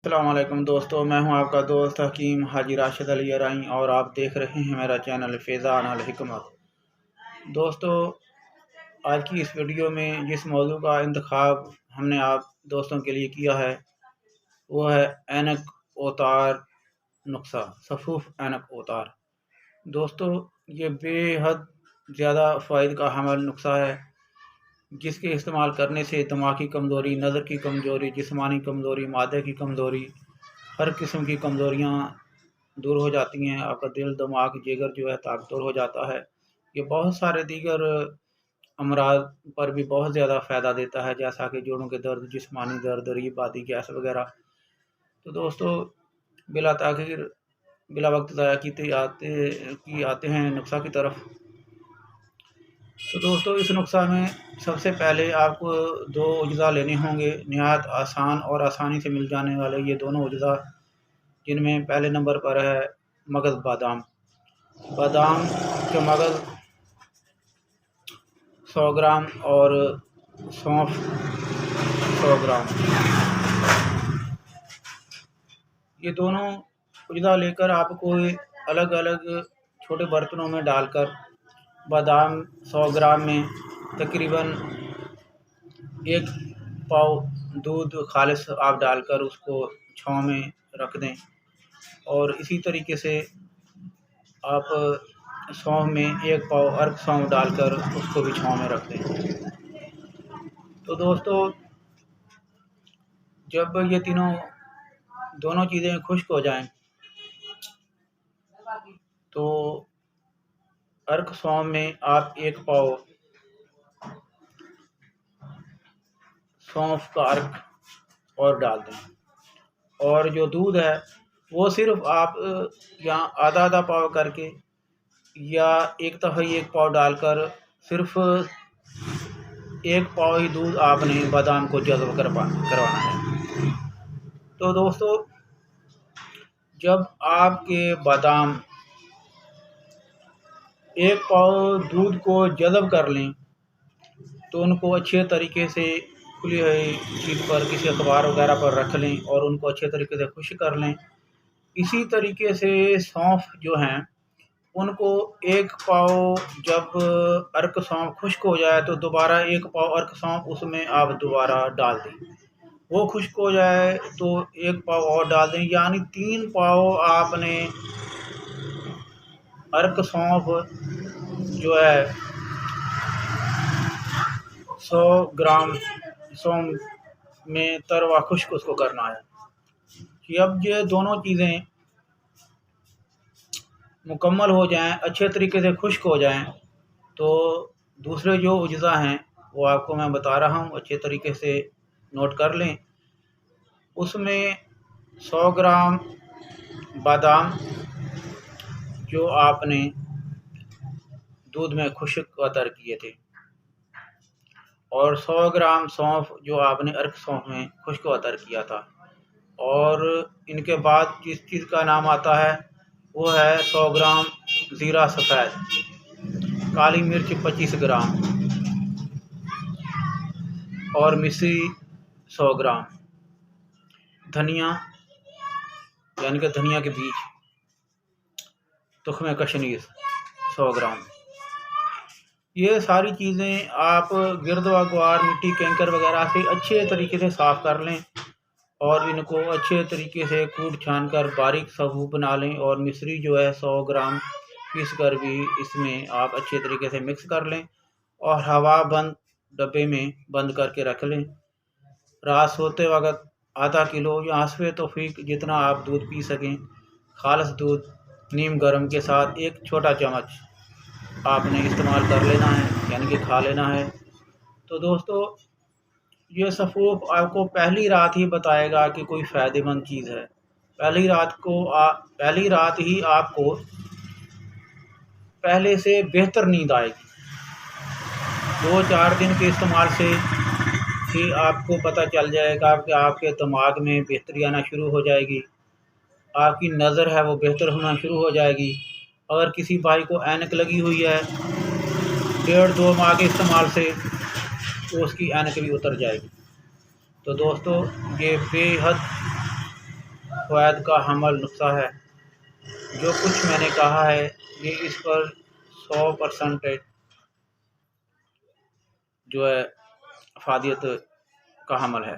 अस्सलामुअलैकुम दोस्तों, मैं हूं आपका दोस्त हकीम हाजी राशिद अली अराई और आप देख रहे हैं मेरा चैनल फ़ैज़ान अल हिकमत। दोस्तों, आज की इस वीडियो में जिस मौजू का इंतखाब हमने आप दोस्तों के लिए किया है वो है ऐनक ओतार नुस्खा, सफूफ ऐनक ओतार। दोस्तों, ये बेहद ज़्यादा फ़ायदे का हामिल नुस्खा है जिसके इस्तेमाल करने से दिमाग की कमज़ोरी, नज़र की कमज़ोरी, जिस्मानी कमज़ोरी, मादे की कमज़ोरी, हर किस्म की कमज़ोरियाँ दूर हो जाती हैं। आपका दिल, दिमाग, जिगर जो है ताकतवर हो जाता है। ये बहुत सारे दीगर अमराज पर भी बहुत ज़्यादा फ़ायदा देता है, जैसा कि जोड़ों के दर्द, जिस्मानी दर्द, रीबादी गैस वगैरह। तो दोस्तों, बिला ताख़ीर, बिला वक्त ज़ाया आते हैं नुस्ख़ा की तरफ। तो दोस्तों, इस नुस्ख़ा में सबसे पहले आपको 2 अज्जा लेने होंगे, नहायत आसान और आसानी से मिल जाने वाले ये दोनों अज्जा, जिनमें पहले नंबर पर है मगज़ बादाम। बादाम के मगज़ 100 ग्राम और सौंफ 100 ग्राम, ये दोनों अज्जा लेकर आपको अलग अलग छोटे बर्तनों में डालकर बादाम 100 ग्राम में तकरीबन 1 पाव दूध खालिस आप डालकर उसको छाँव में रख दें और इसी तरीके से आप सौंफ में 1 पाव अर्क सौंफ डालकर उसको भी छाँव में रख दें। तो दोस्तों, जब ये दोनों चीज़ें खुश्क हो जाएं तो अर्क सौंफ में आप 1 पाव सौंफ का अर्क और डाल दें और जो दूध है वो सिर्फ आप यहाँ आधा पाव करके या 1 पाव डालकर सिर्फ 1 पाव ही दूध आपने बादाम को जज़्ब करवाना है। तो दोस्तों, जब आपके बादाम 1 पाव दूध को जज़्ब कर लें तो उनको अच्छे तरीके से खुली हुई चीज़ पर, किसी अखबार वगैरह पर रख लें और उनको अच्छे तरीके से खुश्क कर लें। इसी तरीके से सौंफ जो हैं उनको 1 पाव, जब अर्क सौंफ खुश्क हो जाए तो दोबारा 1 पाव अर्क सौंफ उसमें आप दोबारा डाल दें। वो खुश्क हो जाए तो 1 पाव और डाल दें, यानी 3 पाव आपने अर्क सौंफ जो है 100 ग्राम सौंफ में तरवा खुश्क उसको करना है। जब ये दोनों चीज़ें मुकम्मल हो जाएं, अच्छे तरीके से खुश्क हो जाएं, तो दूसरे जो अज्जा हैं वो आपको मैं बता रहा हूँ, अच्छे तरीके से नोट कर लें। उसमें 100 ग्राम बादाम जो आपने दूध में खुश्क अतर किए थे और 100 ग्राम सौंफ जो आपने अर्क सौंफ में खुश्क अतर किया था, और इनके बाद जिस चीज़ का नाम आता है वो है 100 ग्राम ज़ीरा सफ़ेद, काली मिर्च 25 ग्राम और मिश्री 100 ग्राम, धनिया यानी कि धनिया के बीज, तुख्म कशनीज़ 100 ग्राम। ये सारी चीज़ें आप गिरद व ग्वार, मिट्टी, कैंकर वगैरह से अच्छे तरीके से साफ़ कर लें और इनको अच्छे तरीके से कूट छान कर बारीक सफ़ूफ बना लें और मिश्री जो है 100 ग्राम पीस कर भी इसमें आप अच्छे तरीके से मिक्स कर लें और हवा बंद डब्बे में बंद करके रख लें। रात सोते वक्त आधा किलो या हस्बे तौफीक जितना आप दूध पी सकें, खालिस दूध नीम गर्म के साथ 1 छोटा चम्मच आपने इस्तेमाल कर लेना है, यानी कि खा लेना है। तो दोस्तों, ये सफ़ूफ आपको पहली रात ही बताएगा कि कोई फ़ायदेमंद चीज़ है। पहली रात ही आपको पहले से बेहतर नींद आएगी। 2-4 दिन के इस्तेमाल से ही आपको पता चल जाएगा कि आपके दिमाग में बेहतरी आना शुरू हो जाएगी, आपकी नज़र है वो बेहतर होना शुरू हो जाएगी। अगर किसी भाई को ऐनक लगी हुई है 1.5-2 माह के इस्तेमाल से, तो उसकी ऐनक भी उतर जाएगी। तो दोस्तों, ये बेहद फ़वाइद का हमल नुस्खा है। जो कुछ मैंने कहा है ये इस पर 100% जो है अफादियत का हमल है।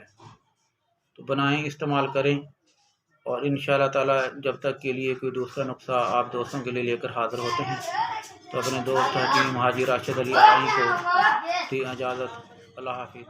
तो बनाएं, इस्तेमाल करें और इंशाअल्लाह ताला जब तक के लिए कोई दूसरा नुस्खा आप दोस्तों के लिए लेकर हाज़िर होते हैं तो अपने दोस्त हकीम हाजी राशिद अली आरई को दी इजाज़त। अल्लाह हाफ़िज़।